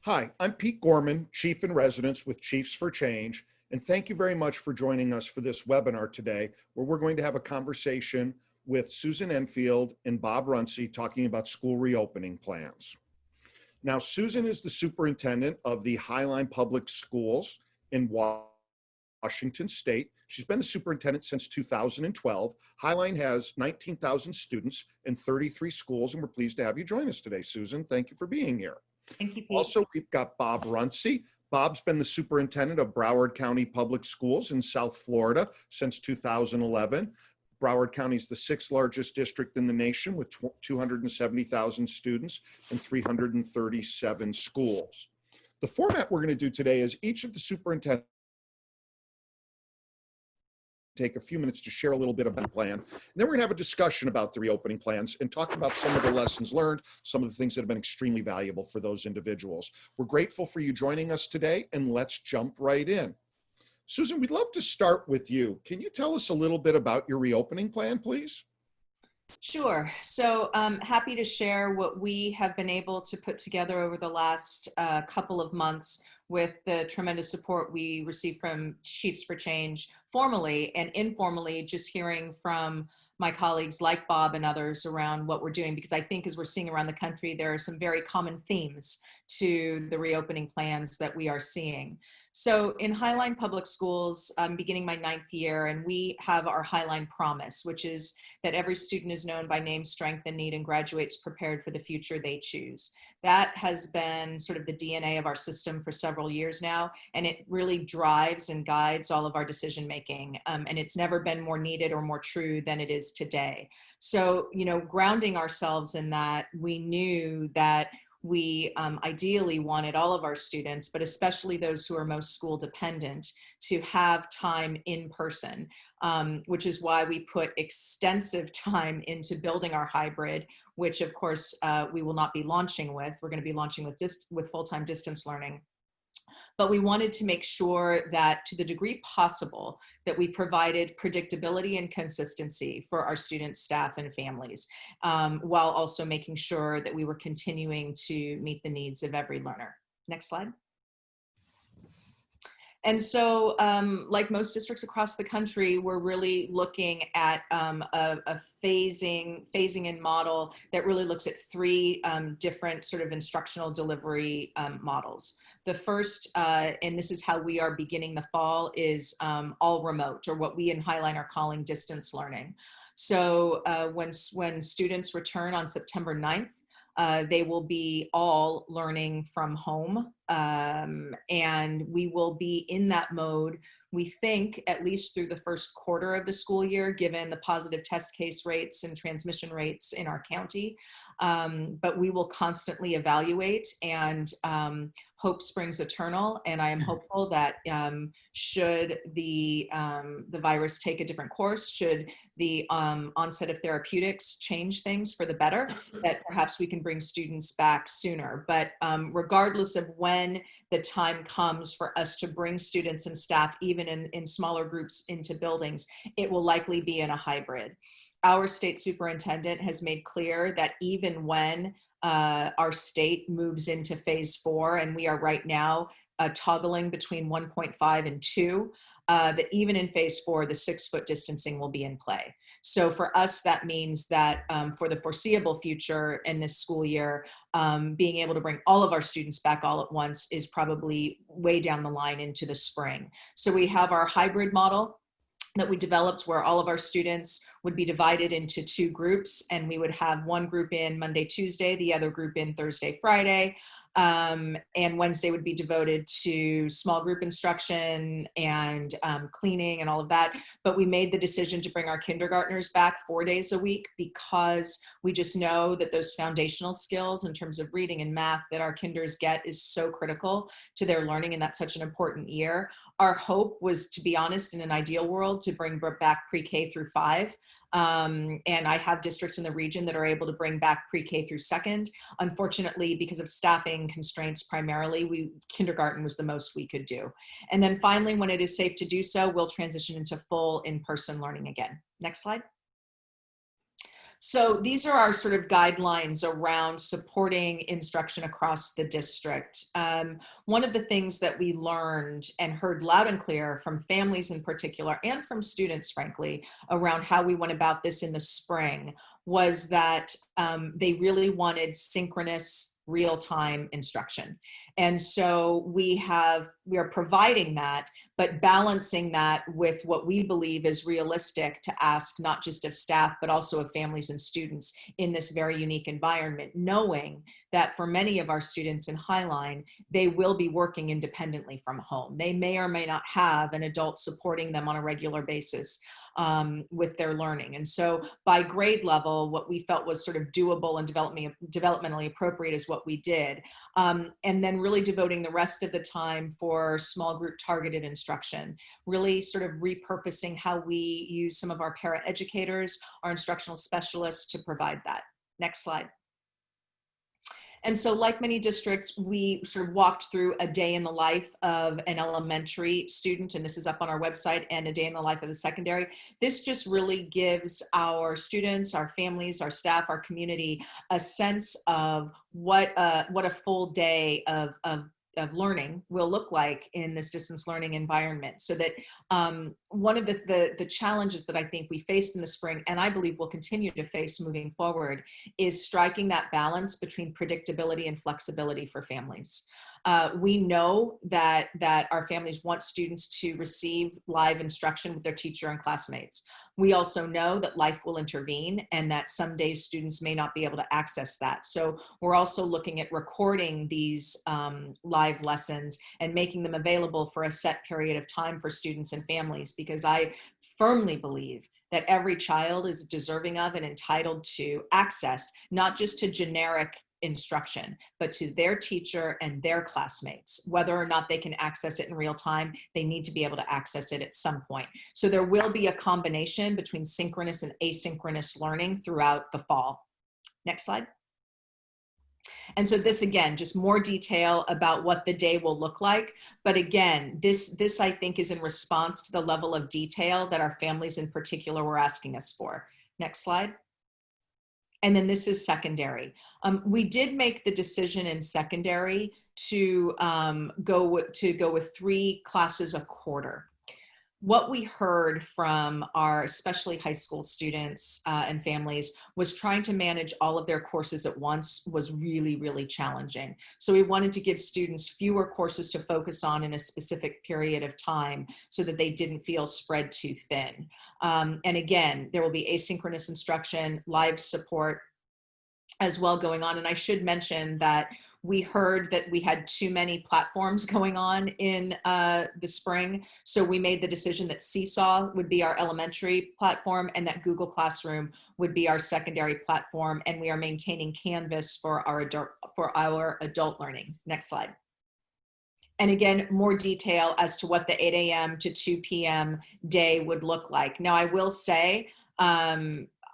Hi, I'm Pete Gorman, Chief in Residence with Chiefs for Change, and thank you very much for joining us for this webinar today, where we're going to have a conversation with Susan Enfield and Bob Runcie talking about school reopening plans. Now, Susan is the superintendent of the Highline Public Schools in Washington State. She's been the superintendent since 2012. Highline has 19,000 students and 33 schools, and we're pleased to have you join us today, Susan. Thank you for being here. Thank you, Pete. Also, we've got Bob Runcie. Bob's been the superintendent of Broward County Public Schools in South Florida since 2011. Broward County is the sixth largest district in the nation with 270,000 students and 337 schools. The format we're going to do today is each of the superintendents take a few minutes to share a little bit about the plan. And then we're going to have a discussion about the reopening plans and talk about some of the lessons learned, some of the things that have been extremely valuable for those individuals. We're grateful for you joining us today, and let's jump right in. Susan, we'd love to start with you. Can you tell us a little bit about your reopening plan, please? Sure. So I'm happy to share what we have been able to put together over the last couple of months with the tremendous support we received from Chiefs for Change formally and informally, just hearing from my colleagues like Bob and others around what we're doing, because I think as we're seeing around the country, there are some very common themes to the reopening plans that we are seeing. So in Highline Public Schools, I'm beginning my 9th year, and we have our Highline Promise, which is that every student is known by name, strength, and need, and graduates prepared for the future they choose. That has been sort of the DNA of our system for several years now, and it really drives and guides all of our decision making. And it's never been more needed or more true than it is today. So, grounding ourselves in that, we knew that we ideally wanted all of our students, but especially those who are most school dependent, to have time in person, which is why we put extensive time into building our hybrid, which of course we will not be launching with. We're going to be launching with full-time distance learning. But we wanted to make sure that, to the degree possible, that we provided predictability and consistency for our students, staff, and families, while also making sure that we were continuing to meet the needs of every learner. Next slide. And so, like most districts across the country, we're really looking at a phasing in model that really looks at three different sort of instructional delivery models. The first, and this is how we are beginning the fall, is all remote, or what we in Highline are calling distance learning. So when students return on September 9th, they will be all learning from home, and we will be in that mode, we think, at least through the first quarter of the school year, given the positive test case rates and transmission rates in our county. But we will constantly evaluate, and hope springs eternal. And I am hopeful that should the virus take a different course, should the onset of therapeutics change things for the better, that perhaps we can bring students back sooner. But regardless of when the time comes for us to bring students and staff, even in smaller groups, into buildings, it will likely be in a hybrid. Our state superintendent has made clear that even when our state moves into phase 4, and we are right now toggling between 1.5 and 2, that even in phase 4, the 6-foot distancing will be in play. So for us, that means that for the foreseeable future in this school year, being able to bring all of our students back all at once is probably way down the line into the spring. So we have our hybrid model that we developed, where all of our students would be divided into 2 groups, and we would have one group in Monday, Tuesday, the other group in Thursday, Friday, and Wednesday would be devoted to small group instruction and cleaning and all of that. But we made the decision to bring our kindergartners back 4 days a week, because we just know that those foundational skills in terms of reading and math that our kinders get is so critical to their learning, and that's such an important year. Our hope was, to be honest, in an ideal world, to bring back pre-K through 5. And I have districts in the region that are able to bring back pre-K through 2nd. Unfortunately, because of staffing constraints primarily, kindergarten was the most we could do. And then finally, when it is safe to do so, we'll transition into full in-person learning again. Next slide. So these are our sort of guidelines around supporting instruction across the district. One of the things that we learned and heard loud and clear from families in particular, and from students, frankly, around how we went about this in the spring was that they really wanted synchronous real-time instruction. And so we are providing that, but balancing that with what we believe is realistic to ask not just of staff, but also of families and students in this very unique environment, knowing that for many of our students in Highline, they will be working independently from home. They may or may not have an adult supporting them on a regular basis with their learning. And so by grade level, what we felt was sort of doable and developmentally appropriate is what we did. And then really devoting the rest of the time for small group targeted instruction, really sort of repurposing how we use some of our paraeducators, our instructional specialists to provide that. Next slide. And so like many districts, we sort of walked through a day in the life of an elementary student, and this is up on our website, and a day in the life of a secondary. This just really gives our students, our families, our staff, our community a sense of what a full day of learning will look like in this distance learning environment. So that one of the challenges that I think we faced in the spring, and I believe we'll continue to face moving forward, is striking that balance between predictability and flexibility for families. We know that our families want students to receive live instruction with their teacher and classmates. We also know that life will intervene and that some days students may not be able to access that. So we're also looking at recording these live lessons and making them available for a set period of time for students and families, because I firmly believe that every child is deserving of and entitled to access, not just to generic instruction, but to their teacher and their classmates. Whether or not they can access it in real time, they need to be able to access it at some point. So there will be a combination between synchronous and asynchronous learning throughout the fall. Next slide. And so this, again, just more detail about what the day will look like. But again, this I think is in response to the level of detail that our families in particular were asking us for. Next slide. And then this is secondary. We did make the decision in secondary to go with 3 classes a quarter. What we heard from our especially high school students and families was trying to manage all of their courses at once was really, really challenging. So we wanted to give students fewer courses to focus on in a specific period of time so that they didn't feel spread too thin. And again, there will be asynchronous instruction, live support as well going on. And I should mention that we heard that we had too many platforms going on in the spring. So we made the decision that Seesaw would be our elementary platform and that Google Classroom would be our secondary platform. And we are maintaining Canvas for our adult learning. Next slide. And again, more detail as to what the 8 a.m. to 2 p.m. day would look like. Now, I will say,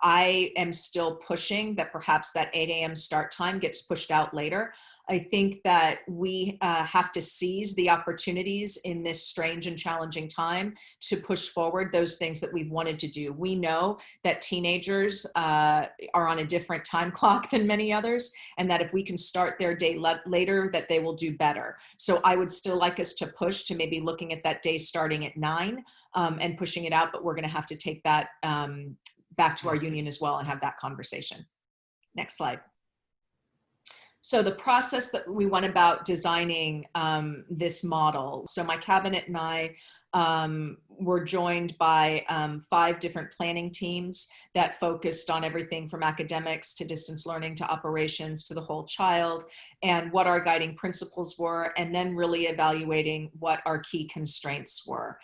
I am still pushing that perhaps that 8 a.m. start time gets pushed out later. I think that we have to seize the opportunities in this strange and challenging time to push forward those things that we've wanted to do. We know that teenagers are on a different time clock than many others, and that if we can start their day later, that they will do better. So I would still like us to push to maybe looking at that day starting at 9 and pushing it out, but we're going to have to take that back to our union as well and have that conversation. Next slide. So the process that we went about designing this model. So my cabinet and I were joined by 5 different planning teams that focused on everything from academics to distance learning to operations to the whole child, and what our guiding principles were, and then really evaluating what our key constraints were.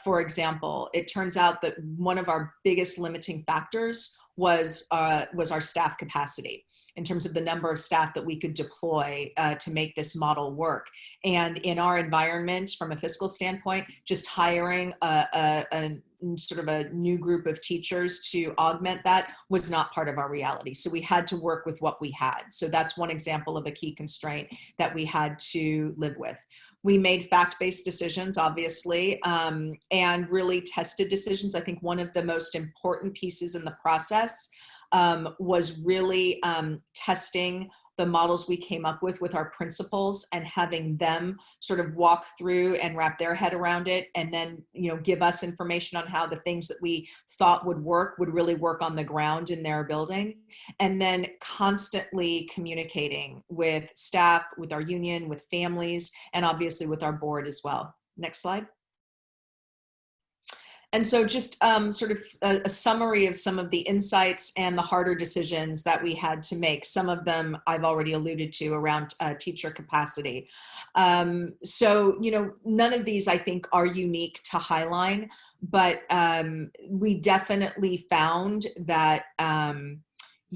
For example, it turns out that one of our biggest limiting factors was our staff capacity, in terms of the number of staff that we could deploy to make this model work. And in our environment, from a fiscal standpoint, just hiring a sort of a new group of teachers to augment that was not part of our reality. So we had to work with what we had. So that's one example of a key constraint that we had to live with. We made fact-based decisions, obviously, and really tested decisions. I think one of the most important pieces in the process was really testing the models we came up with our principals and having them sort of walk through and wrap their head around it, and then, you know, give us information on how the things that we thought would work would really work on the ground in their building. And then constantly communicating with staff, with our union, with families, and obviously with our board as well. Next slide. And so just sort of a summary of some of the insights and the harder decisions that we had to make. Some of them I've already alluded to around teacher capacity. So, you know, none of these I think are unique to Highline, but we definitely found that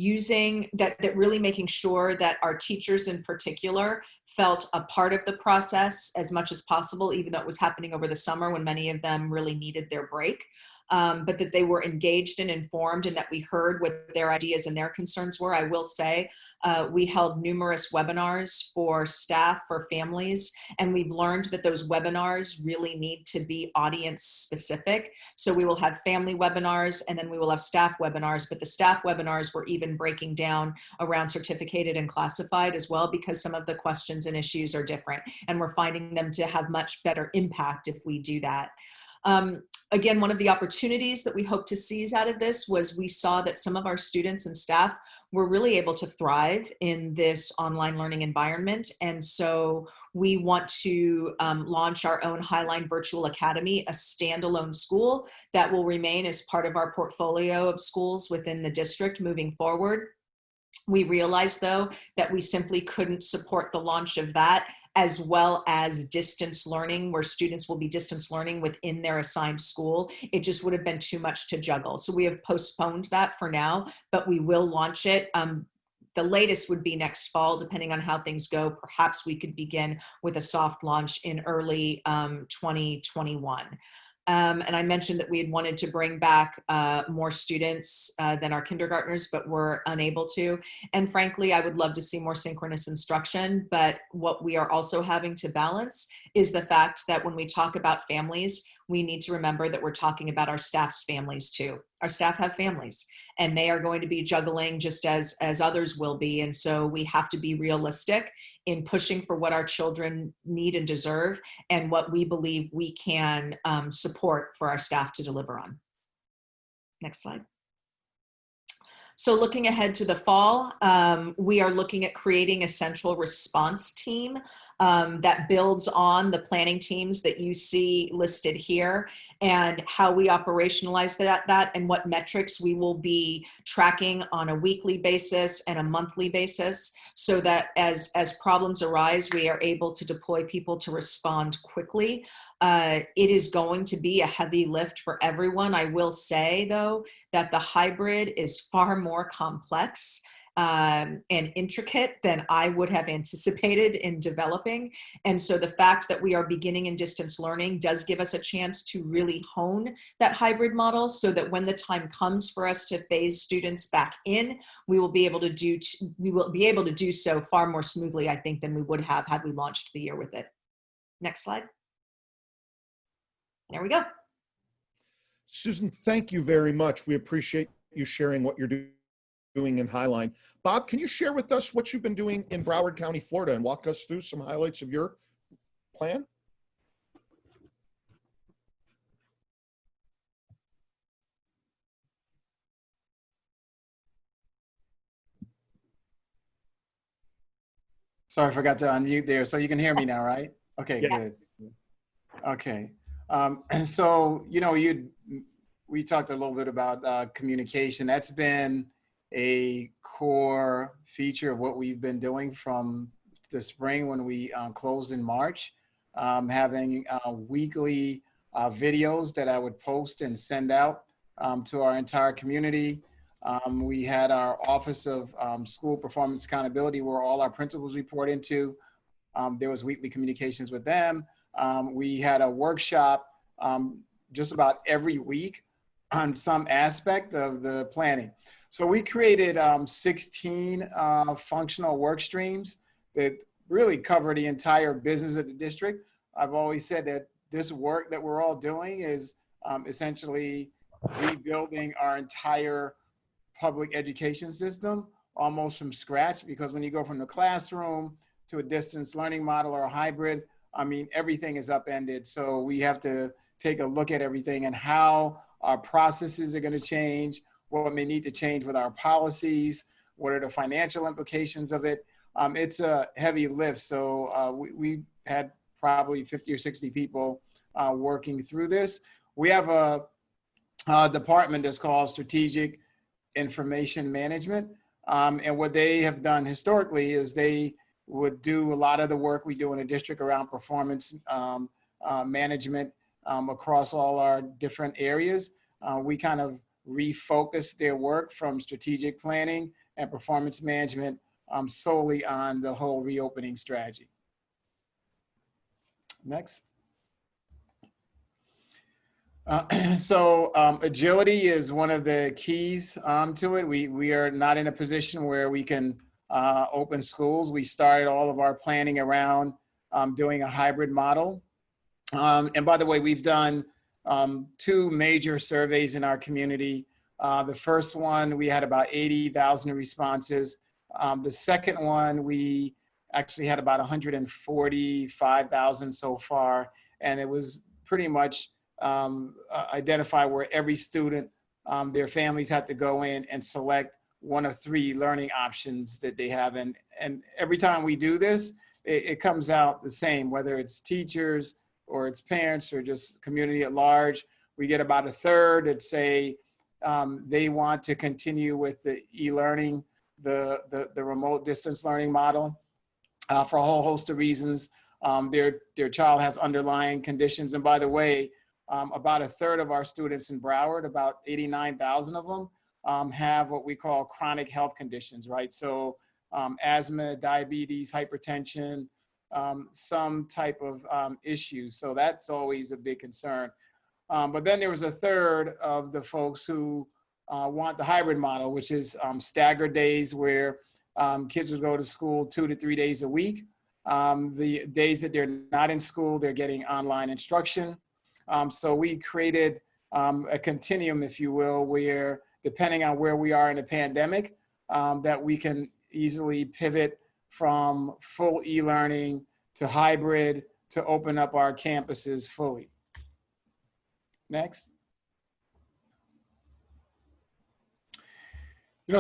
that really making sure that our teachers in particular felt a part of the process as much as possible, even though it was happening over the summer when many of them really needed their break. But that they were engaged and informed, and that we heard what their ideas and their concerns were. I will say we held numerous webinars for staff, for families, and we've learned that those webinars really need to be audience specific. So we will have family webinars, and then we will have staff webinars, but the staff webinars were even breaking down around certificated and classified as well, because some of the questions and issues are different, and we're finding them to have much better impact if we do that. Again, one of the opportunities that we hope to seize out of this was we saw that some of our students and staff were really able to thrive in this online learning environment. And so we want to launch our own Highline Virtual Academy, a standalone school that will remain as part of our portfolio of schools within the district moving forward. We realized, though, that we simply couldn't support the launch of that, as well as distance learning, where students will be distance learning within their assigned school. It just would have been too much to juggle. So we have postponed that for now, but we will launch it. The latest would be next fall, depending on how things go. Perhaps we could begin with a soft launch in early 2021. And I mentioned that we had wanted to bring back more students than our kindergartners, but we're unable to. And frankly, I would love to see more synchronous instruction. But what we are also having to balance is the fact that when we talk about families, we need to remember that we're talking about our staff's families too. Our staff have families, and they are going to be juggling just as others will be. And so we have to be realistic in pushing for what our children need and deserve, and what we believe we can support for our staff to deliver on. Next slide. So looking ahead to the fall, we are looking at creating a central response team that builds on the planning teams that you see listed here, and how we operationalize that and what metrics we will be tracking on a weekly basis and a monthly basis, so that as problems arise, we are able to deploy people to respond quickly. It is going to be a heavy lift for everyone. I will say, though, that the hybrid is far more complex and intricate than I would have anticipated in developing. And so the fact that we are beginning in distance learning does give us a chance to really hone that hybrid model, so that when the time comes for us to phase students back in, we will be able to do so far more smoothly, I think, than we would have had we launched the year with it. Next slide. There we go. Susan, thank you very much. We appreciate you sharing what you're doing in Highline. Bob, can you share with us what you've been doing in Broward County, Florida, and walk us through some highlights of your plan? Sorry, I forgot to unmute there. So you can hear me now, right? Okay, Yeah. good. Okay. So, you know, we talked a little bit about communication. That's been a core feature of what we've been doing from the spring when we closed in March, having weekly videos that I would post and send out to our entire community. We had our Office of School Performance Accountability, where all our principals report into. There was weekly communications with them. We had a workshop just about every week on some aspect of the planning. So we created 16 functional work streams that really cover the entire business of the district. I've always said that this work that we're all doing is essentially rebuilding our entire public education system almost from scratch, because when you go from the classroom to a distance learning model or a hybrid, I mean, everything is upended. So we have to take a look at everything and how our processes are going to change, what may need to change with our policies, what are the financial implications of it. It's a heavy lift. So we had probably 50 or 60 people working through this. We have a department that's called Strategic Information Management. And what they have done historically is they would do a lot of the work we do in the district around performance management across all our different areas. We kind of refocus their work from strategic planning and performance management solely on the whole reopening strategy. Next. So agility is one of the keys to it. We are not in a position where we can open schools. We started all of our planning around doing a hybrid model. And by the way, we've done 2 major surveys in our community. The first one, we had about 80,000 responses. The second one, we actually had about 145,000 so far. And it was pretty much identify where every student, their families had to go in and select one of 3 learning options that they have. And every time we do this, it comes out the same, whether it's teachers or it's parents or just community at large. We get about a third that say they want to continue with the e-learning, the remote distance learning model for a whole host of reasons. Their child has underlying conditions. And by the way, about a third of our students in Broward, about 89,000 of them, have what we call chronic health conditions, right? So asthma, diabetes, hypertension, some type of issues. So that's always a big concern. But then there was a third of the folks who want the hybrid model, which is staggered days where kids would go to school 2 to 3 days a week. The days that they're not in school, they're getting online instruction. So we created a continuum, if you will, where depending on where we are in the pandemic, that we can easily pivot from full e-learning to hybrid to open up our campuses fully. Next.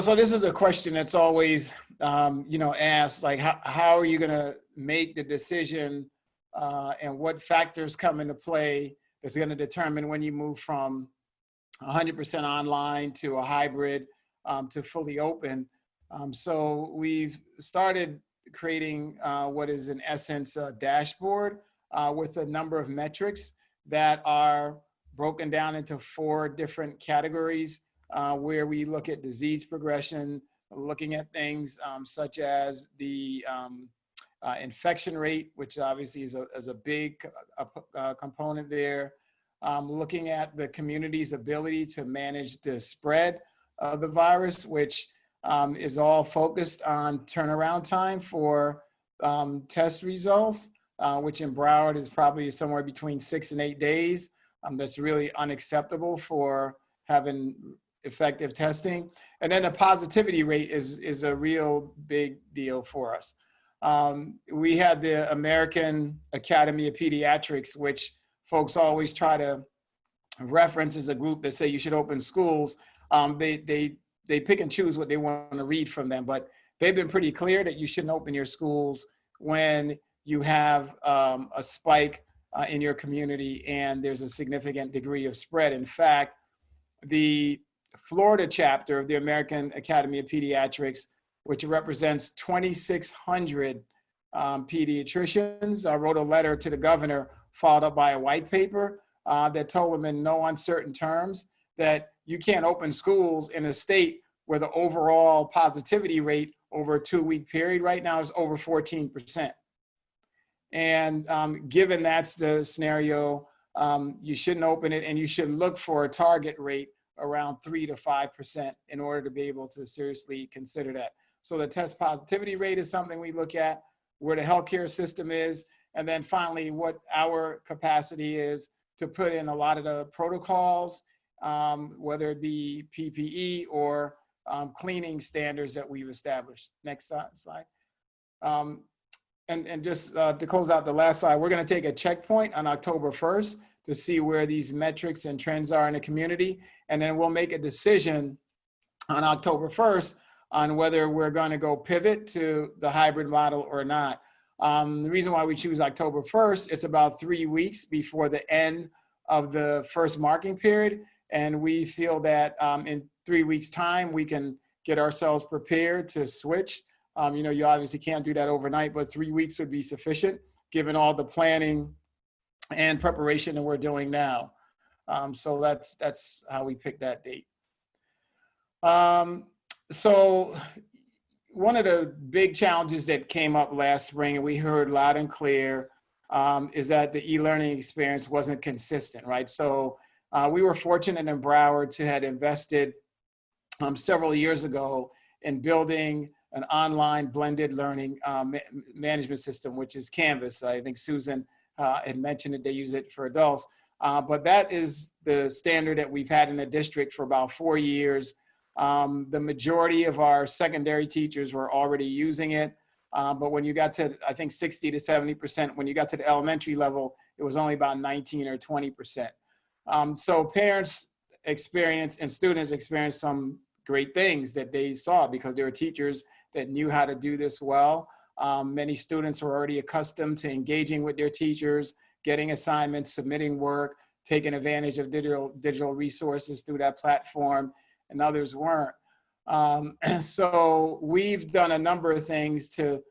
So this is a question that's always, asked, like, how are you going to make the decision and what factors come into play that's going to determine when you move from 100% online to a hybrid to fully open. So we've started creating what is in essence a dashboard with a number of metrics that are broken down into 4 different categories where we look at disease progression, looking at things such as the infection rate, which obviously is a big component there. Looking at the community's ability to manage the spread of the virus, which is all focused on turnaround time for test results, which in Broward is probably somewhere between 6 and 8 days. That's really unacceptable for having effective testing. And then the positivity rate is a real big deal for us. We had the American Academy of Pediatrics, which folks always try to reference as a group that say you should open schools. They pick and choose what they want to read from them, but they've been pretty clear that you shouldn't open your schools when you have a spike in your community and there's a significant degree of spread. In fact, the Florida chapter of the American Academy of Pediatrics, which represents 2,600 pediatricians, wrote a letter to the governor, followed up by a white paper that told them in no uncertain terms that you can't open schools in a state where the overall positivity rate over a 2-week period right now is over 14%. And given that's the scenario, you shouldn't open it, and you should look for a target rate around 3 to 5% in order to be able to seriously consider that. So the test positivity rate is something we look at, where the healthcare system is, and then finally what our capacity is to put in a lot of the protocols, whether it be PPE or cleaning standards that we've established. Next slide. And just to close out the last slide, we're going to take a checkpoint on October 1st to see where these metrics and trends are in the community. And then we'll make a decision on October 1st on whether we're going to go pivot to the hybrid model or not. The reason why we choose October 1st, it's about 3 weeks before the end of the first marking period. And we feel that in 3 weeks' time, we can get ourselves prepared to switch. You know, you obviously can't do that overnight, but 3 weeks would be sufficient given all the planning and preparation that we're doing now. So that's how we picked that date. So one of the big challenges that came up last spring, and we heard loud and clear, is that the e-learning experience wasn't consistent, right? So we were fortunate in Broward to have invested several years ago in building an online blended learning management system, which is Canvas. I think Susan had mentioned that they use it for adults, but that is the standard that we've had in the district for about 4 years. The majority of our secondary teachers were already using it, but when you got to, I think 60 to 70%, when you got to the elementary level, it was only about 19 or 20%. So parents experience and students experience some great things that they saw because there were teachers that knew how to do this well. Many students were already accustomed to engaging with their teachers, getting assignments, submitting work, taking advantage of digital resources through that platform, and others weren't. So we've done a number of things to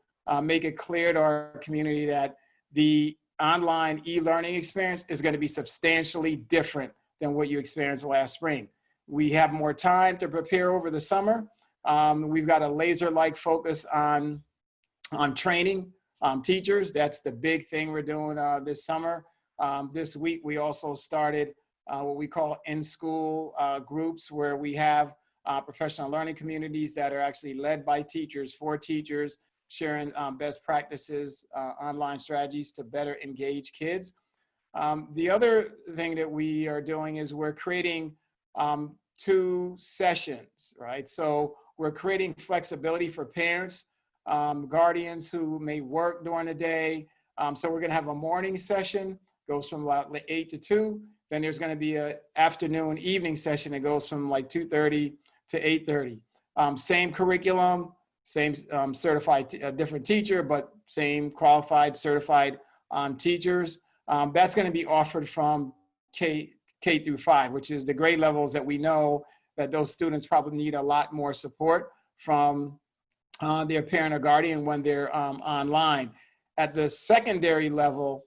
make it clear to our community that the online e-learning experience is going to be substantially different than what you experienced last spring. We have more time to prepare over the summer. We've got a laser-like focus on training teachers. That's the big thing we're doing this summer. This week, we also started what we call in-school groups where we have professional learning communities that are actually led by teachers for teachers, sharing best practices, online strategies to better engage kids. The other thing that we are doing is we're creating 2 sessions, right? So we're creating flexibility for parents, guardians who may work during the day. So we're gonna have a morning session, goes from about 8 to 2. Then there's gonna be an afternoon, evening session that goes from like 2:30 to 8:30. Same curriculum, same certified, different teacher, but same qualified, certified teachers. That's gonna be offered from K through 5, which is the grade levels that we know that those students probably need a lot more support from their parent or guardian when they're online. At the secondary level,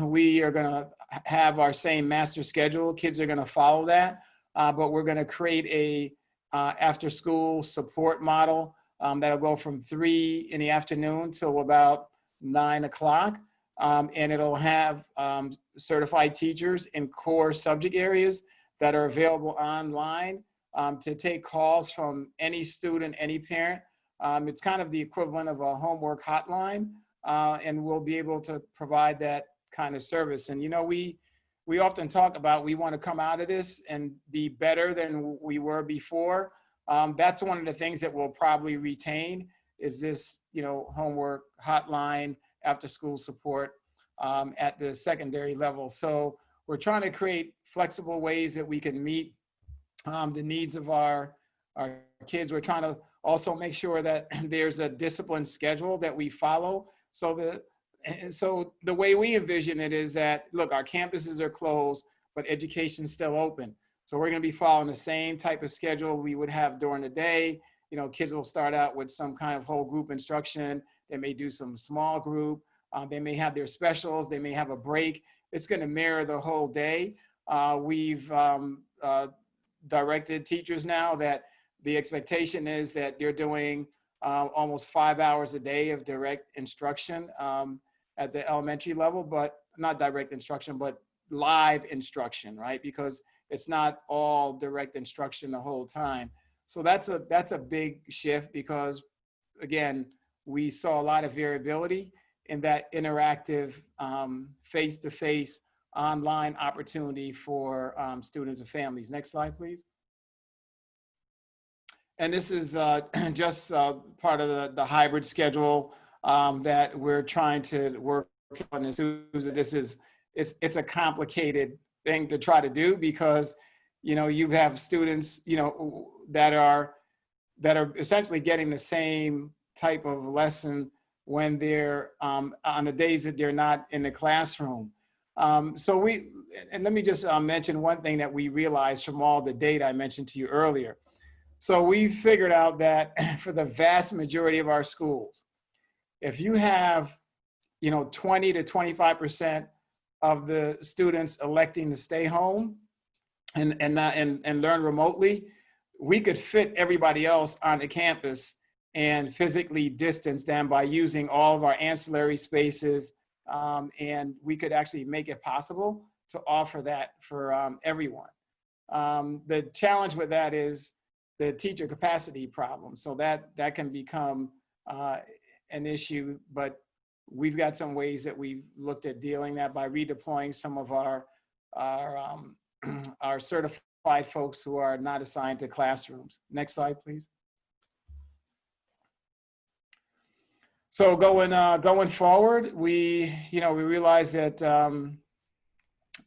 we are gonna have our same master schedule. Kids are gonna follow that, but we're gonna create a after school support model that'll go from 3 in the afternoon till about 9 o'clock. And it'll have certified teachers in core subject areas that are available online to take calls from any student, any parent. It's kind of the equivalent of a homework hotline, and we'll be able to provide that kind of service. And you know, we often talk about we want to come out of this and be better than we were before. That's one of the things that we'll probably retain is this, you know, homework hotline, after school support at the secondary level. So we're trying to create flexible ways that we can meet the needs of our kids. We're trying to also make sure that there's a disciplined schedule that we follow. So the way we envision it is that, look, our campuses are closed, but education's still open. So we're gonna be following the same type of schedule we would have during the day. You know, kids will start out with some kind of whole group instruction. They may do some small group. They may have their specials. They may have a break. It's going to mirror the whole day. We've directed teachers now that the expectation is that they're doing almost 5 hours a day of direct instruction at the elementary level, but not direct instruction, but live instruction, right? Because it's not all direct instruction the whole time. So that's a big shift because, again, we saw a lot of variability in that interactive face-to-face online opportunity for students and families. Next slide, please. And this is just part of the hybrid schedule that we're trying to work on. It's a complicated thing to try to do because, you know, you have students, you know, that are essentially getting the same type of lesson when they're on the days that they're not in the classroom. And let me just mention one thing that we realized from all the data I mentioned to you earlier. So we figured out that for the vast majority of our schools, if you have, you know, 20 to 25% of the students electing to stay home and learn remotely, we could fit everybody else on the campus and physically distance them by using all of our ancillary spaces. And we could actually make it possible to offer that for everyone. The challenge with that is the teacher capacity problem. So that can become an issue, but we've got some ways that we've looked at dealing that by redeploying some of our certified folks who are not assigned to classrooms. Next slide, please. So going forward, we realize that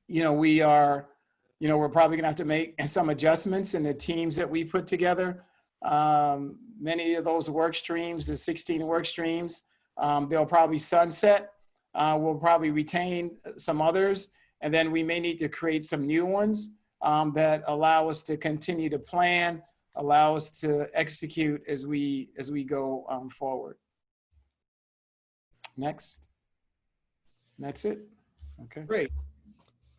we're probably gonna have to make some adjustments in the teams that we put together. Many of those work streams, the 16 work streams, they'll probably sunset. We'll probably retain some others, and then we may need to create some new ones that allow us to continue to plan, allow us to execute as we go forward. Next. That's it. Okay. Great.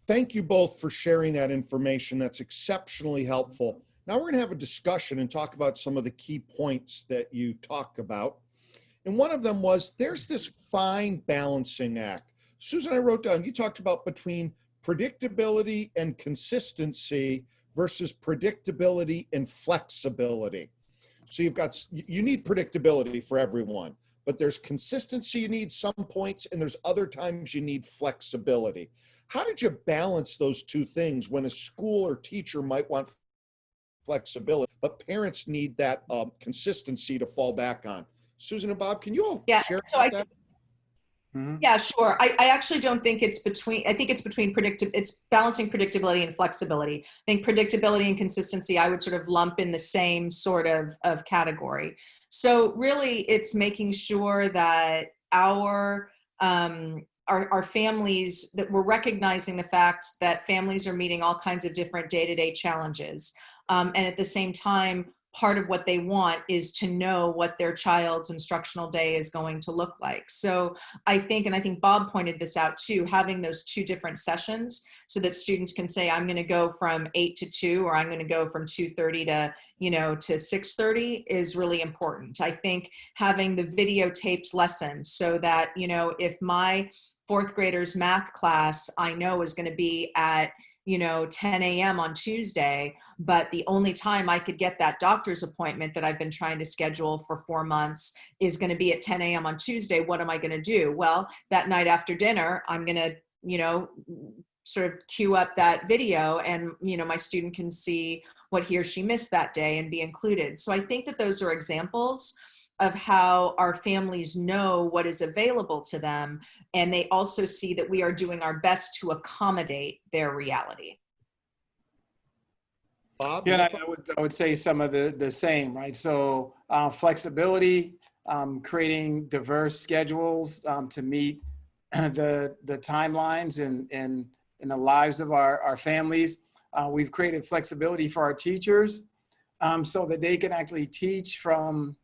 Thank you both for sharing that information. That's exceptionally helpful. Now we're going to have a discussion and talk about some of the key points that you talk about. And one of them was there's this fine balancing act. Susan, I wrote down, you talked about between predictability and consistency versus predictability and flexibility. So you need predictability for everyone, but there's consistency you need some points, and there's other times you need flexibility. How did you balance those two things when a school or teacher might want flexibility, but parents need that consistency to fall back on? Susan and Bob, can you all share that? Yeah, sure. I actually don't think it's between, I think it's between it's balancing predictability and flexibility. I think predictability and consistency, I would sort of lump in the same sort of category. So really it's making sure that our families, that we're recognizing the fact that families are meeting all kinds of different day-to-day challenges. And at the same time, part of what they want is to know what their child's instructional day is going to look like. So I think, and I think Bob pointed this out too, having those two different sessions so that students can say, I'm going to go from 8 to 2, or I'm going to go from 2:30 to 6:30 is really important. I think having the videotaped lessons so that, if my fourth graders math class I know is going to be at 10 a.m. on Tuesday, but the only time I could get that doctor's appointment that I've been trying to schedule for 4 months is going to be at 10 a.m. on Tuesday. What am I going to do? Well, that night after dinner, I'm going to, sort of queue up that video, and, my student can see what he or she missed that day and be included. So I think that those are examples of how our families know what is available to them, and they also see that we are doing our best to accommodate their reality. Bob? Yeah, I would say some of the same, right? So flexibility, creating diverse schedules to meet the timelines and the lives of our families. We've created flexibility for our teachers so that they can actually teach from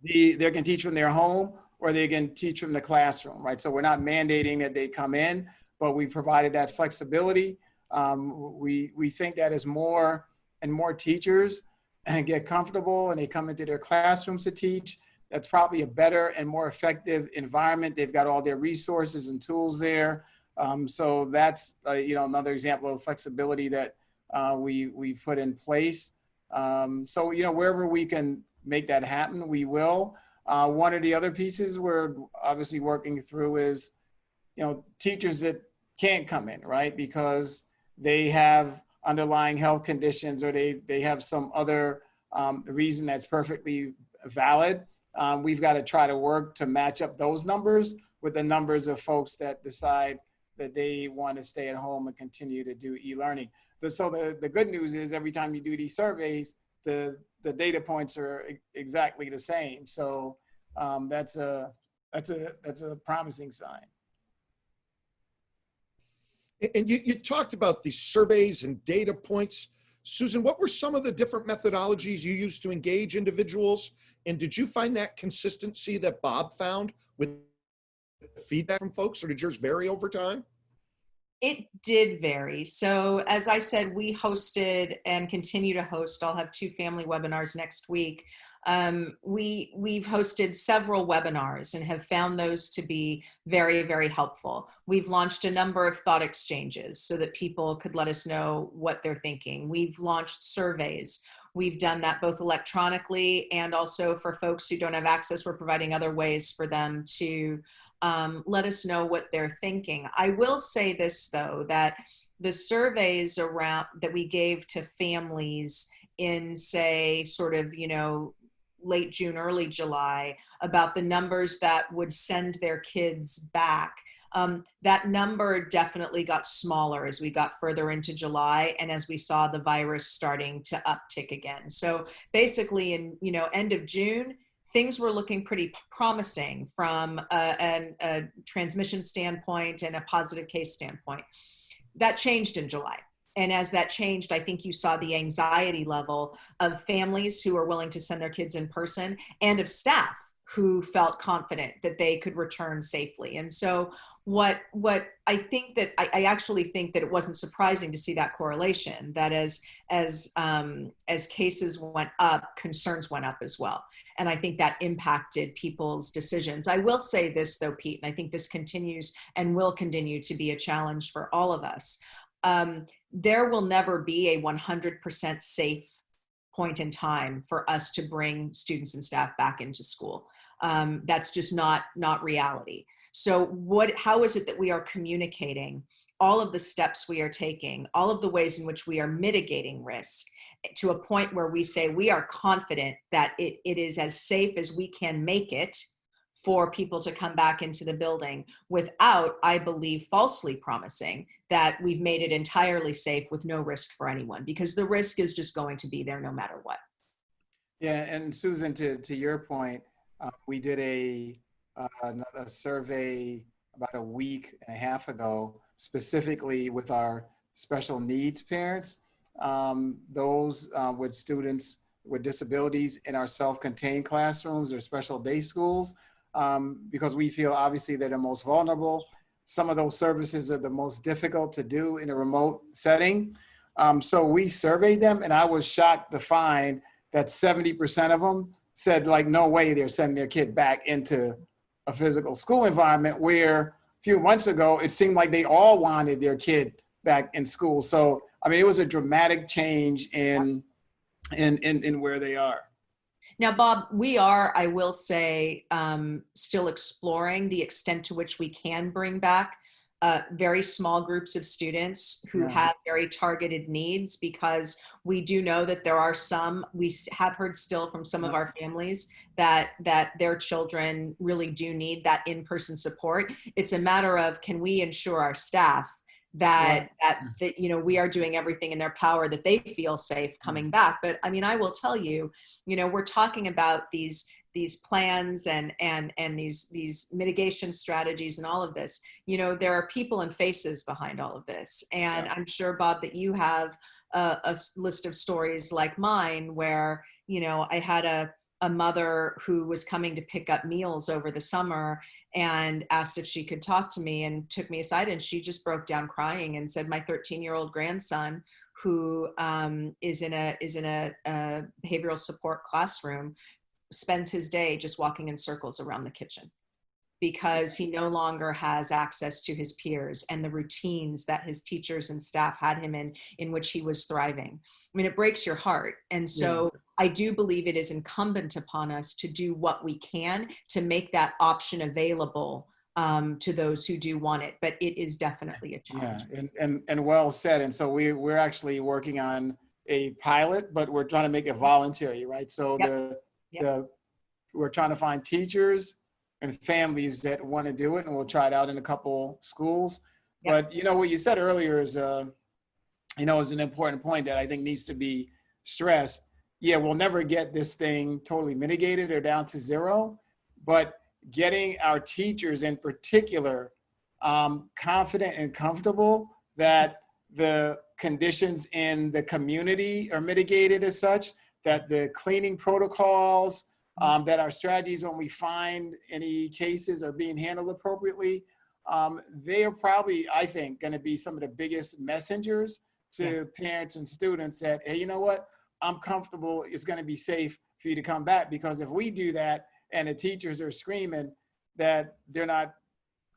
they can teach from their home, or they can teach from the classroom, right? So we're not mandating that they come in, but we provided that flexibility. We think that as more and more teachers get comfortable and they come into their classrooms to teach, that's probably a better and more effective environment. They've got all their resources and tools there. So that's another example of flexibility that we put in place. So wherever we can make that happen, we will. One of the other pieces we're obviously working through is, teachers that can't come in, right? Because they have underlying health conditions, or they have some other the reason that's perfectly valid. We've got to try to work to match up those numbers with the numbers of folks that decide that they want to stay at home and continue to do e-learning. So the good news is every time you do these surveys, the data points are exactly the same. So that's a promising sign. And you talked about these surveys and data points. Susan, what were some of the different methodologies you used to engage individuals? And did you find that consistency that Bob found with feedback from folks, or did yours vary over time? It did vary. So as I said, we hosted and continue to host, I'll have 2 family webinars next week. We've hosted several webinars and have found those to be very, very helpful. We've launched a number of thought exchanges so that people could let us know what they're thinking. We've launched surveys. We've done that both electronically and also for folks who don't have access, we're providing other ways for them to let us know what they're thinking. I will say this though, that the surveys around that we gave to families in, say, sort of, late June, early July, about the numbers that would send their kids back, that number definitely got smaller as we got further into July and as we saw the virus starting to uptick again. So basically in, end of June, things were looking pretty promising from a transmission standpoint and a positive case standpoint. That changed in July. And as that changed, I think you saw the anxiety level of families who are willing to send their kids in person and of staff who felt confident that they could return safely. And so what I think that I actually think that it wasn't surprising to see that correlation, that as cases went up, concerns went up as well. And I think that impacted people's decisions. I will say this though, Pete, and I think this continues and will continue to be a challenge for all of us. There will never be a 100% safe point in time for us to bring students and staff back into school. That's just not reality. So how is it that we are communicating all of the steps we are taking, all of the ways in which we are mitigating risk to a point where we say we are confident that it is as safe as we can make it for people to come back into the building without, I believe, falsely promising that we've made it entirely safe with no risk for anyone, because the risk is just going to be there no matter what. Yeah, and Susan, to your point, we did a survey about a week and a half ago, specifically with our special needs parents, those with students with disabilities in our self-contained classrooms or special day schools, because we feel obviously they're the most vulnerable. Some of those services are the most difficult to do in a remote setting. So we surveyed them, and I was shocked to find that 70% of them said, like, no way they're sending their kid back into a physical school environment, where a few months ago, it seemed like they all wanted their kid back in school. So, I mean, it was a dramatic change in where they are. Now, Bob, we are, I will say, still exploring the extent to which we can bring back very small groups of students who have very targeted needs, because we do know that there are some, we have heard still from some of our families that their children really do need that in-person support. It's a matter of, can we ensure our staff that we are doing everything in their power that they feel safe coming back. But I mean, I will tell you, we're talking about these plans and these mitigation strategies and all of this. There are people and faces behind all of this. And I'm sure, Bob, that you have a list of stories like mine where, I had a mother who was coming to pick up meals over the summer and asked if she could talk to me, and took me aside, and she just broke down crying and said, my 13-year-old grandson, who is in a behavioral support classroom, spends his day just walking in circles around the kitchen because he no longer has access to his peers and the routines that his teachers and staff had him in which he was thriving. I mean, it breaks your heart. And so I do believe it is incumbent upon us to do what we can to make that option available to those who do want it, but it is definitely a challenge. Yeah, and well said. And so we're actually working on a pilot, but we're trying to make it voluntary, right? So Yep. Yep. we're trying to find teachers and families that want to do it, and we'll try it out in a couple schools. Yep. But you know what you said earlier is is an important point that I think needs to be stressed. Yeah, we'll never get this thing totally mitigated or down to zero, but getting our teachers in particular confident and comfortable that the conditions in the community are mitigated as such, that the cleaning protocols, that our strategies when we find any cases are being handled appropriately, they are probably, I think, going to be some of the biggest messengers to Yes. parents and students that, hey, you know what? I'm comfortable. It's going to be safe for you to come back. Because if we do that and the teachers are screaming that they're not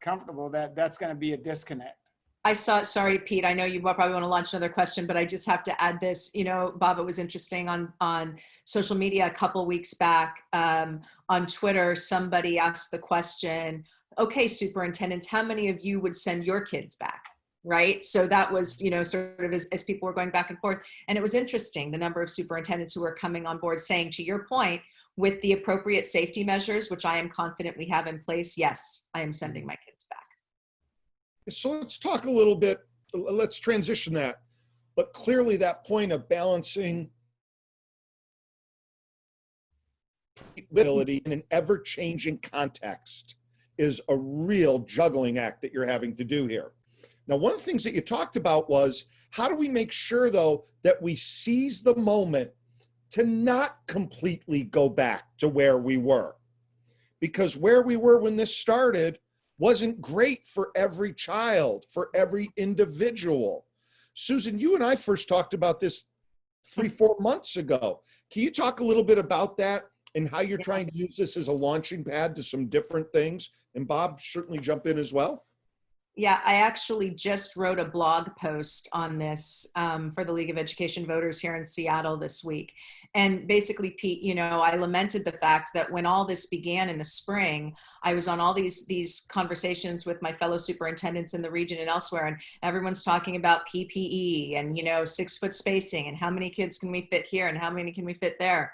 comfortable, that's going to be a disconnect. I saw, sorry, Pete, I know you probably want to launch another question, but I just have to add this. You know, Bob, it was interesting on social media a couple weeks back, on Twitter, somebody asked the question, okay, superintendents, how many of you would send your kids back? Right? So that was, you know, sort of as people were going back and forth. And it was interesting, the number of superintendents who were coming on board saying, to your point, with the appropriate safety measures, which I am confident we have in place, yes, I am sending my kids back. So let's talk a little bit, let's transition that. But clearly that point of balancing ability in an ever-changing context is a real juggling act that you're having to do here. Now, one of the things that you talked about was, how do we make sure, though, that we seize the moment to not completely go back to where we were? Because where we were when this started wasn't great for every child, for every individual. Susan, you and I first talked about this 3-4 months ago. Can you talk a little bit about that and how you're trying to use this as a launching pad to some different things? And Bob, certainly jump in as well. Yeah, I actually just wrote a blog post on this for the League of Education Voters here in Seattle this week. And basically, Pete, you know, I lamented the fact that when all this began in the spring, I was on all these conversations with my fellow superintendents in the region and elsewhere, and everyone's talking about PPE and, you know, 6-foot spacing and how many kids can we fit here and how many can we fit there.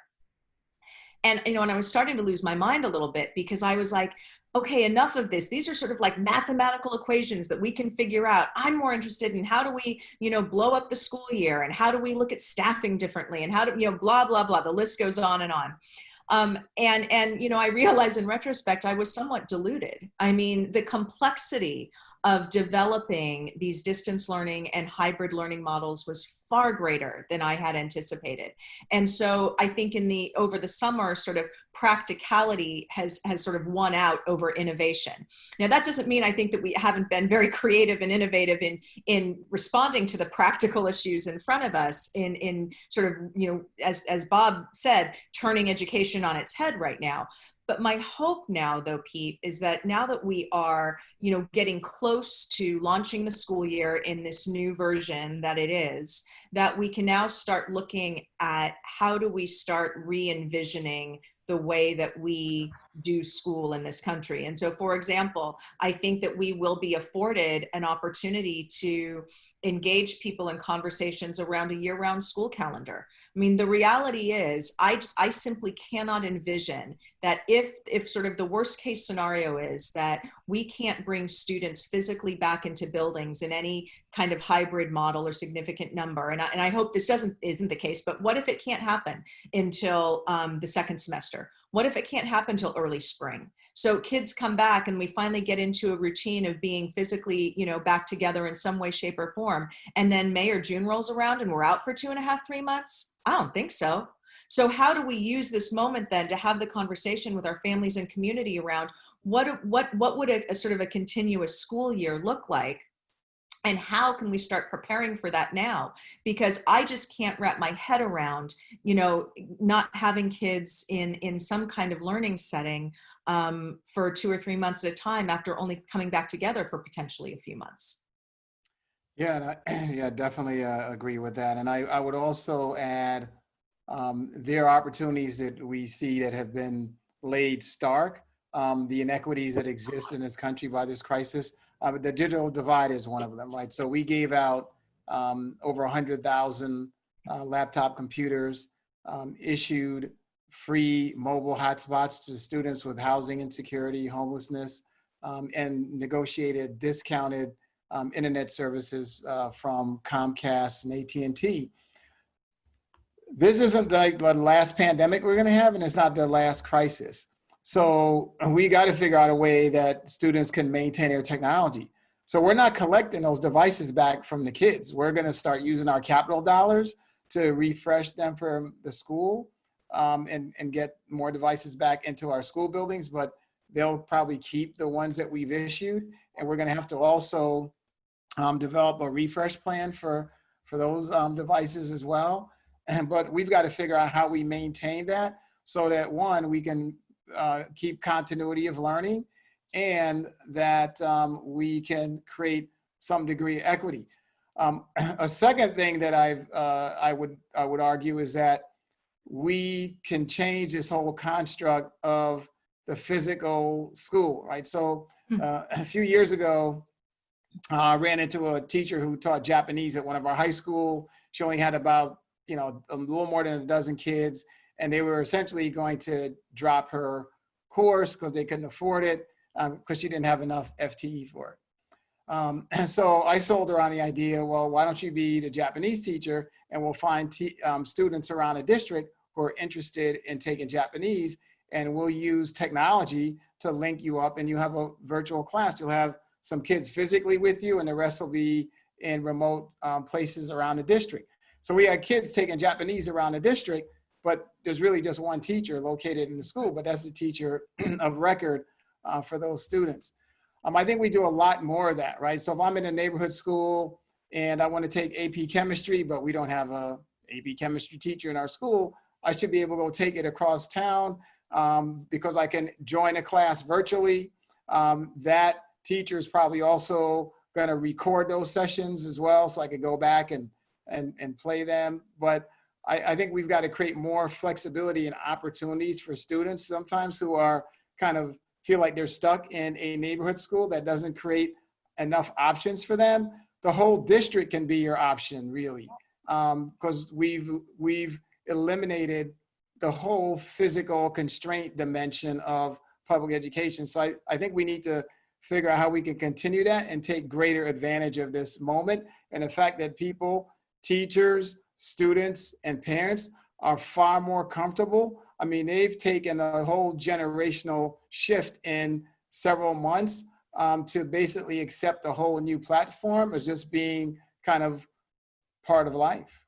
And, you know, and I was starting to lose my mind a little bit because I was like, okay, enough of this. These are sort of like mathematical equations that we can figure out. I'm more interested in how do we, you know, blow up the school year, and how do we look at staffing differently, and how do, you know, blah, blah, blah. The list goes on and on. And, you know, I realize in retrospect, I was somewhat deluded. I mean, the complexity of developing these distance learning and hybrid learning models was far greater than I had anticipated. And so I think over the summer, sort of practicality has sort of won out over innovation. Now, that doesn't mean I think that we haven't been very creative and innovative in responding to the practical issues in front of us in sort of, you know, as Bob said, turning education on its head right now. But my hope now, though, Pete, is that now that we are, you know, getting close to launching the school year in this new version that it is, that we can now start looking at how do we start re-envisioning the way that we do school in this country. And so, for example, I think that we will be afforded an opportunity to engage people in conversations around a year-round school calendar. I mean, the reality is, I simply cannot envision that if sort of the worst case scenario is that we can't bring students physically back into buildings in any kind of hybrid model or significant number, and I hope this isn't the case, but what if it can't happen until the second semester? What if it can't happen until early spring? So kids come back and we finally get into a routine of being physically, you know, back together in some way, shape, or form. And then May or June rolls around and we're out for 2.5, 3 months? I don't think so. So how do we use this moment then to have the conversation with our families and community around what would a sort of a continuous school year look like? And how can we start preparing for that now? Because I just can't wrap my head around, you know, not having kids in some kind of learning setting for 2 or 3 months at a time after only coming back together for potentially a few months. Yeah, yeah, definitely agree with that. And I would also add, there are opportunities that we see that have been laid stark, the inequities that exist in this country by this crisis. The digital divide is one of them, right? So we gave out over 100,000 laptop computers, issued free mobile hotspots to students with housing insecurity, homelessness, and negotiated discounted internet services from Comcast and AT&T. This isn't like the last pandemic we're going to have, and it's not the last crisis. So we got to figure out a way that students can maintain their technology. So we're not collecting those devices back from the kids. We're going to start using our capital dollars to refresh them for the school and get more devices back into our school buildings, but they'll probably keep the ones that we've issued. And we're going to have to also develop a refresh plan for those devices as well. But we've got to figure out how we maintain that so that, one, we can keep continuity of learning, and that we can create some degree of equity. A second thing that I would argue is that we can change this whole construct of the physical school, right? So a few years ago, I ran into a teacher who taught Japanese at one of our high school. She only had about, a little more than a dozen kids, and they were essentially going to drop her course because they couldn't afford it because she didn't have enough FTE for it. And so I sold her on the idea, well, why don't you be the Japanese teacher, and we'll find students around the district who are interested in taking Japanese, and we'll use technology to link you up, and you have a virtual class. You'll have some kids physically with you, and the rest will be in remote places around the district. So we had kids taking Japanese around the district, but there's really just one teacher located in the school, but that's the teacher of record for those students. I think we do a lot more of that, right? So if I'm in a neighborhood school and I want to take AP chemistry, but we don't have a AP chemistry teacher in our school, I should be able to go take it across town because I can join a class virtually. That teacher is probably also going to record those sessions as well, so I could go back and play them. But I think we've got to create more flexibility and opportunities for students sometimes who are kind of feel like they're stuck in a neighborhood school that doesn't create enough options for them. The whole district can be your option, really, because we've eliminated the whole physical constraint dimension of public education. So I think we need to figure out how we can continue that and take greater advantage of this moment, and the fact that people, teachers, students, and parents are far more comfortable. I mean, they've taken a whole generational shift in several months to basically accept a whole new platform as just being kind of part of life.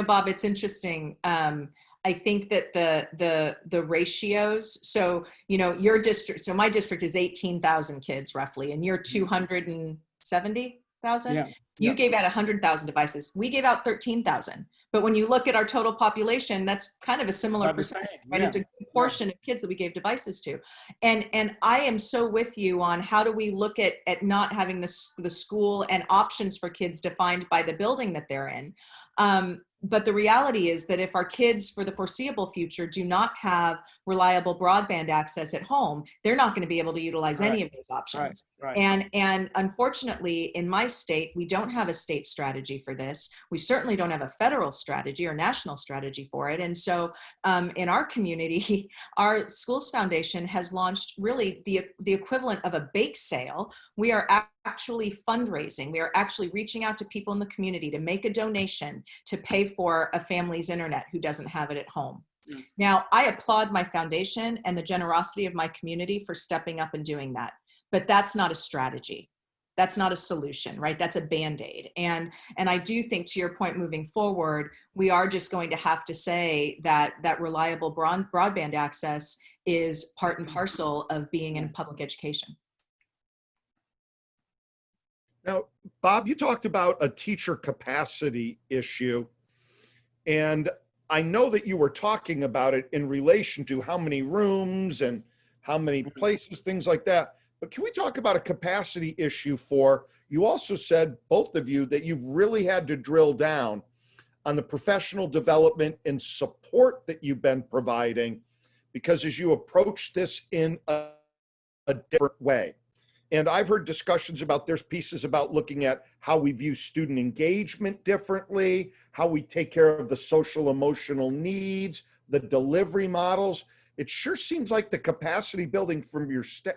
Bob, it's interesting. I think that the ratios, so, your district, so my district is 18,000 kids roughly, and you're 270,000. Yeah. You gave out 100,000 devices. We gave out 13,000. But when you look at our total population, that's kind of a similar percentage, right? Yeah. It's a good portion of kids that we gave devices to. And I am so with you on how do we look at not having the school and options for kids defined by the building that they're in. But the reality is that if our kids for the foreseeable future do not have reliable broadband access at home, they're not going to be able to utilize any of those options. Right. And unfortunately, in my state, we don't have a state strategy for this. We certainly don't have a federal strategy or national strategy for it. And so in our community, our Schools Foundation has launched really the equivalent of a bake sale. We are actually fundraising. We are actually reaching out to people in the community to make a donation to pay for a family's internet who doesn't have it at home. Now, I applaud my foundation and the generosity of my community for stepping up and doing that, but that's not a strategy. That's not a solution, right? That's a Band-Aid. And I do think, to your point, moving forward, we are just going to have to say that reliable broadband access is part and parcel of being in public education. Now, Bob, you talked about a teacher capacity issue, and I know that you were talking about it in relation to how many rooms and how many places, things like that. But can we talk about a capacity issue you also said, both of you, that you've really had to drill down on the professional development and support that you've been providing, because as you approach this in a different way. And I've heard discussions about, there's pieces about looking at how we view student engagement differently, how we take care of the social emotional needs, the delivery models. It sure seems like the capacity building from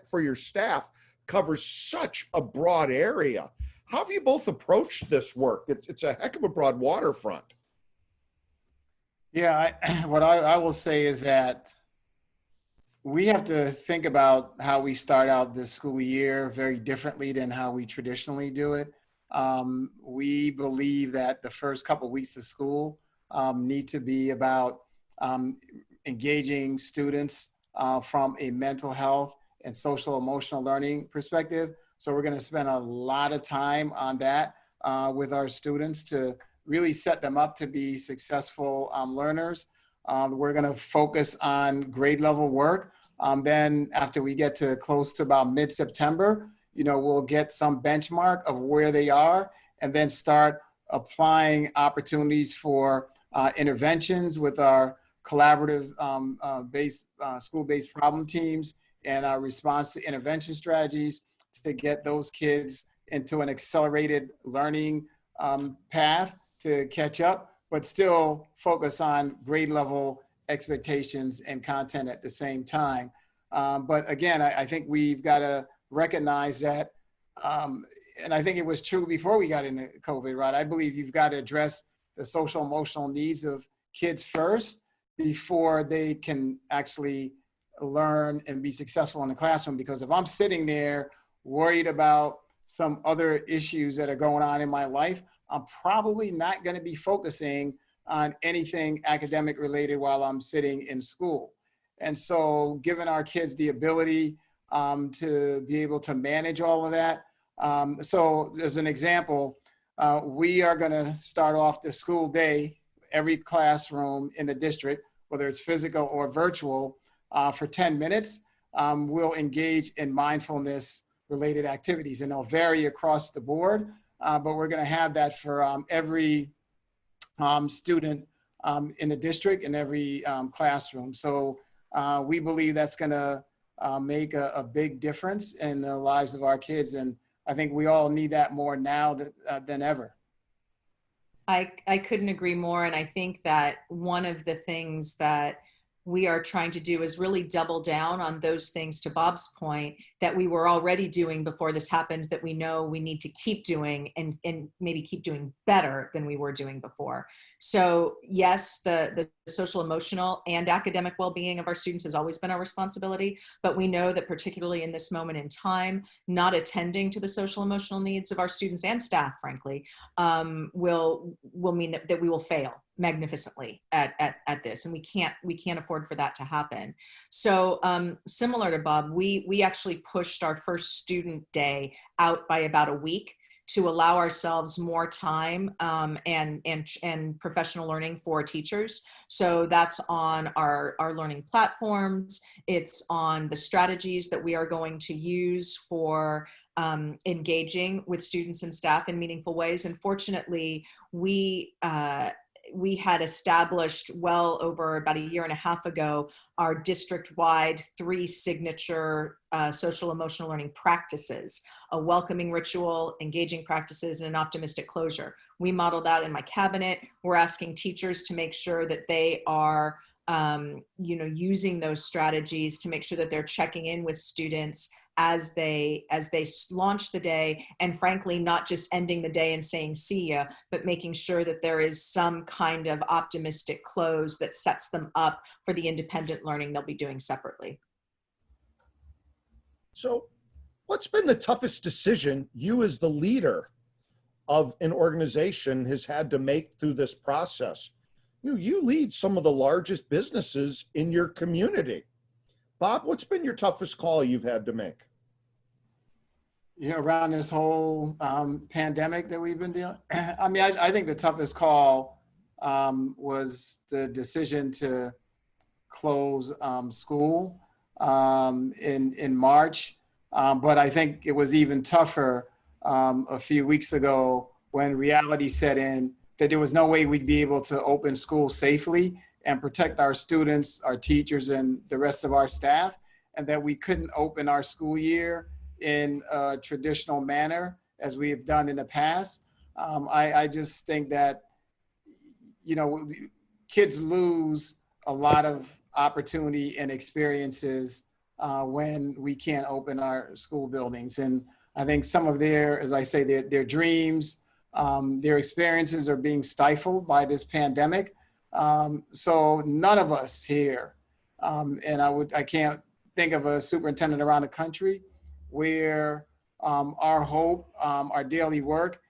for your staff covers such a broad area. How have you both approached this work? It's a heck of a broad waterfront. Yeah, what I will say is that we have to think about how we start out this school year very differently than how we traditionally do it. We believe that the first couple of weeks of school need to be about engaging students from a mental health and social emotional learning perspective. So we're going to spend a lot of time on that with our students to really set them up to be successful learners. We're going to focus on grade level work. Then after we get to close to about mid-September, we'll get some benchmark of where they are and then start applying opportunities for interventions with our collaborative school-based problem teams and our response to intervention strategies to get those kids into an accelerated learning path to catch up, but still focus on grade level expectations and content at the same time. But again, I think we've got to recognize that, and I think it was true before we got into COVID, right? I believe you've got to address the social emotional needs of kids first before they can actually learn and be successful in the classroom. Because if I'm sitting there worried about some other issues that are going on in my life, I'm probably not going to be focusing on anything academic related while I'm sitting in school. And so giving our kids the ability to be able to manage all of that. So as an example, we are going to start off the school day, every classroom in the district, whether it's physical or virtual, for 10 minutes, we'll engage in mindfulness related activities, and they'll vary across the board, but we're going to have that for every student in the district and every classroom. So we believe that's going to make a big difference in the lives of our kids, and I think we all need that more now than ever. I couldn't agree more. And I think that one of the things that we are trying to do is really double down on those things, to Bob's point, that we were already doing before this happened, that we know we need to keep doing and maybe keep doing better than we were doing before. So yes, the social, emotional, and academic well-being of our students has always been our responsibility, but we know that particularly in this moment in time, not attending to the social, emotional needs of our students and staff, frankly, will mean that we will fail magnificently at this, and we can't afford for that to happen. So similar to Bob, we actually pushed our first student day out by about a week to allow ourselves more time and professional learning for teachers. So that's on our learning platforms. It's on the strategies that we are going to use for engaging with students and staff in meaningful ways. And fortunately, we had established well over about a year and a half ago our district-wide 3 signature social emotional learning practices: a welcoming ritual, engaging practices, and an optimistic closure. We model that in my cabinet. We're asking teachers to make sure that they are using those strategies to make sure that they're checking in with students as they launch the day, and frankly, not just ending the day and saying see ya, but making sure that there is some kind of optimistic close that sets them up for the independent learning they'll be doing separately. So what's been the toughest decision you as the leader of an organization has had to make through this process? You lead some of the largest businesses in your community. Bob, what's been your toughest call you've had to make? Around this whole pandemic that we've been dealing, I mean, I think the toughest call was the decision to close school in March. But I think it was even tougher a few weeks ago when reality set in that there was no way we'd be able to open school safely and protect our students, our teachers, and the rest of our staff, and that we couldn't open our school year in a traditional manner as we have done in the past. I just think that, you know, kids lose a lot of opportunity and experiences when we can't open our school buildings. And I think some of their, as I say, their dreams, their experiences are being stifled by this pandemic. So none of us here, and I can't think of a superintendent around the country where our hope, our daily work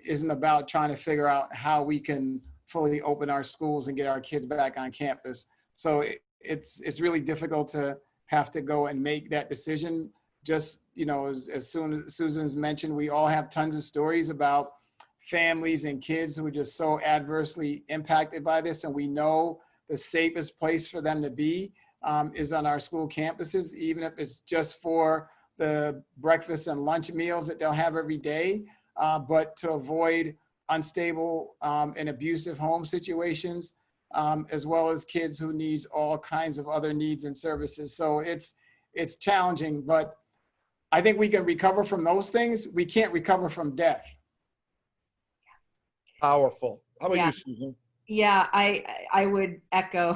isn't about trying to figure out how we can fully open our schools and get our kids back on campus. So it's really difficult to have to go and make that decision. Just, you know, as soon as Susan's mentioned, we all have tons of stories about families and kids who are just so adversely impacted by this. And we know the safest place for them to be is on our school campuses, even if it's just for the breakfast and lunch meals that they'll have every day, but to avoid unstable and abusive home situations, as well as kids who needs all kinds of other needs and services. So it's challenging, but I think we can recover from those things. We can't recover from death. Powerful. How about Yeah. you, Susan? Yeah, I would echo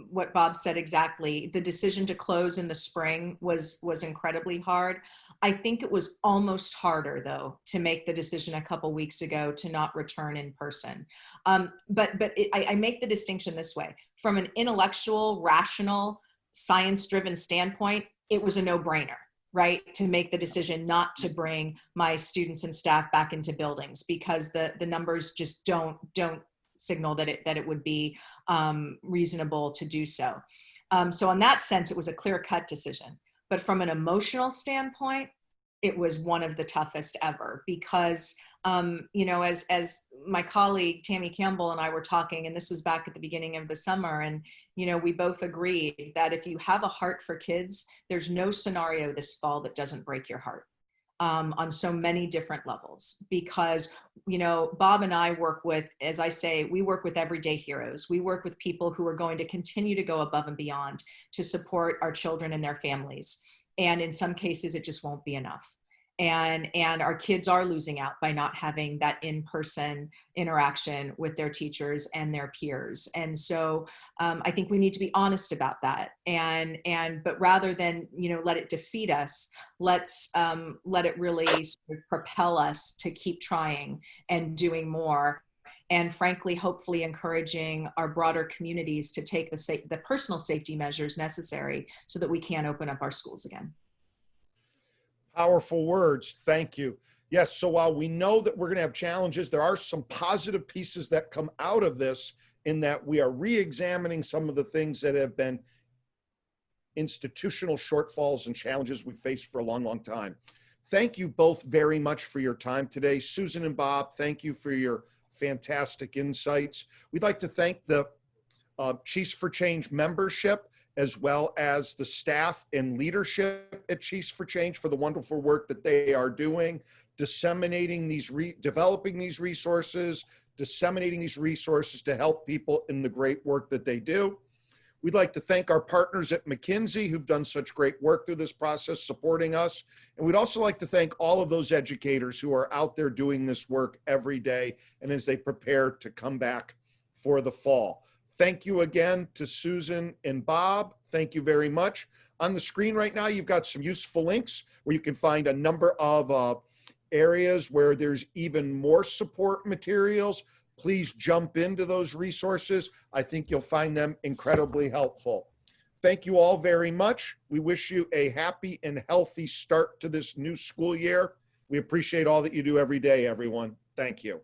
what Bob said exactly. The decision to close in the spring was incredibly hard. I think it was almost harder, though, to make the decision a couple weeks ago to not return in person. I make the distinction this way. From an intellectual, rational, science-driven standpoint, it was a no-brainer, right, to make the decision not to bring my students and staff back into buildings, because the numbers just don't signal that it would be reasonable to do so. So in that sense, it was a clear-cut decision. But from an emotional standpoint, it was one of the toughest ever, because you know, as my colleague Tammy Campbell and I were talking, and this was back at the beginning of the summer, and you know, we both agreed that if you have a heart for kids, there's no scenario this fall that doesn't break your heart. On so many different levels, because, you know, Bob and I work with, as I say, we work with everyday heroes. We work with people who are going to continue to go above and beyond to support our children and their families. And in some cases, it just won't be enough. And our kids are losing out by not having that in-person interaction with their teachers and their peers. And so I think we need to be honest about that. But rather than, you know, let it defeat us, let's let it really sort of propel us to keep trying and doing more. And frankly, hopefully encouraging our broader communities to take the personal safety measures necessary so that we can open up our schools again. Powerful words. Thank you. Yes. So while we know that we're going to have challenges, there are some positive pieces that come out of this, in that we are re-examining some of the things that have been institutional shortfalls and challenges we've faced for a long, long time. Thank you both very much for your time today. Susan and Bob, thank you for your fantastic insights. We'd like to thank the Chiefs for Change membership, as well as the staff and leadership at Chiefs for Change, for the wonderful work that they are doing, disseminating these, developing these resources, disseminating these resources to help people in the great work that they do. We'd like to thank our partners at McKinsey, who've done such great work through this process, supporting us. And we'd also like to thank all of those educators who are out there doing this work every day, and as they prepare to come back for the fall. Thank you again to Susan and Bob. Thank you very much. On the screen right now, you've got some useful links where you can find a number of areas where there's even more support materials. Please jump into those resources. I think you'll find them incredibly helpful. Thank you all very much. We wish you a happy and healthy start to this new school year. We appreciate all that you do every day, everyone. Thank you.